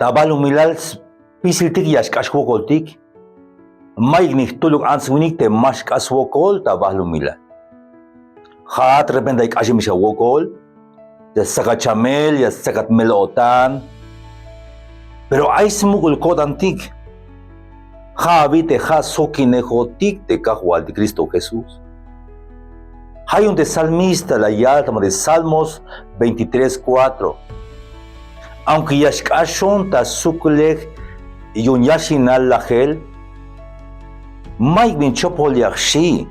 Tabalumilal pisiltik yashkashwokoltik. Maignik tuluk answinik te mashkaswokol tabalumilal. Hat repente ikashimisha wokol. Ya sakat chamel, ya sakat melotan. Pero hay smugul kodantik. Ha habite ha sokinejotik te cajual de Cristo Jesús. Hay un de salmista la yaltama de Salmos 23:4. Aunque yashkashon ta sukulek yun yashinal lajel, maik bin chopol yakshi.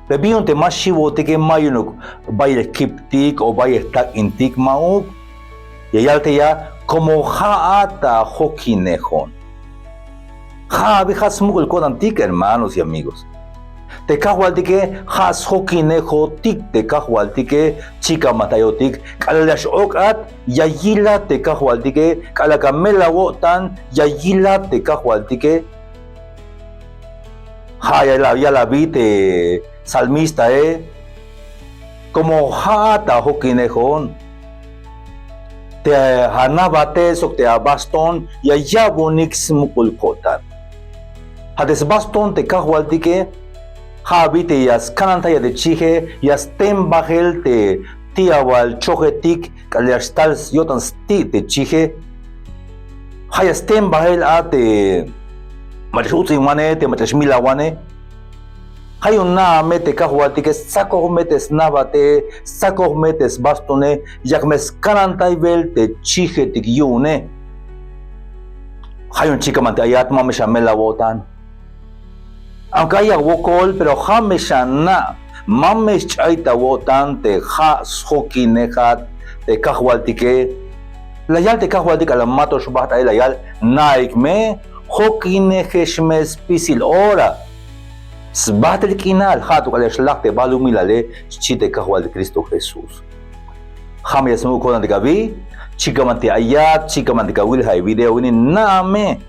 Rebion te mashivo te que mayunuk bayel kiptik o bayel tak intik mauk. Y yalte ya como haata hokinejon. Ha viejas smugul kodantik, hermanos y amigos. Te cajualtique has hokinejo tik te cajualtique chica matayotik kalalash okat yayila te cajualtique kalakamela wotan yayila te cajualtique ha ya la vi te salmista como hata hokinejon te hanabate sok te abaston yayabonik smukul kotan hades baston te cajualtique habite yas kanantaya de chije yas tembagel te tiawal chogetik kalyastal yotan sti te chije hayas tembagel ate machuti wane te machmila wane hayuna mete kahwatike sako metes navate sako metes bastone yakmes kanantay vel te chije tik yune hayun chica mantayat mameshamela wotan. Aunque haya wokol, pero hameshana, mames chaita wotan te ha sokinehat te kahwaltike. La yal te kahwaltika la mato shubata la yal naikme hokineheshmes pisil ora. Sbatel kinal hatu kale shlakte balumilale chite kahwal de Cristo Jesús. Hame yasmu kodan de gavi, chikamante ayat, chikamante kawil hay video ini name.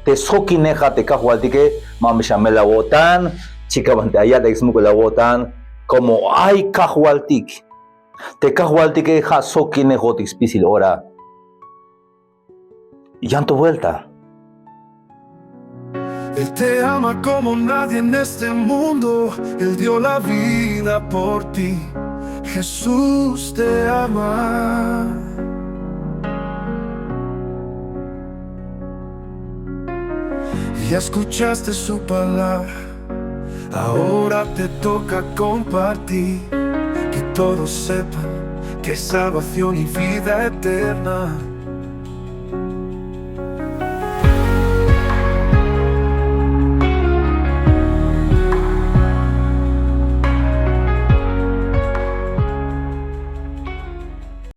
Te sokineja te cajualtique, mami la wotan, chica allá te exmuco la wotan, como hay cajualtic. Te cajualtique ja sokinejotis pisil ora. Y en tu vuelta. Él te ama como nadie en este mundo, Él dio la vida por ti, Jesús te ama. Ya escuchaste su palabra, ahora te toca compartir, que todos sepan que es salvación y vida eterna.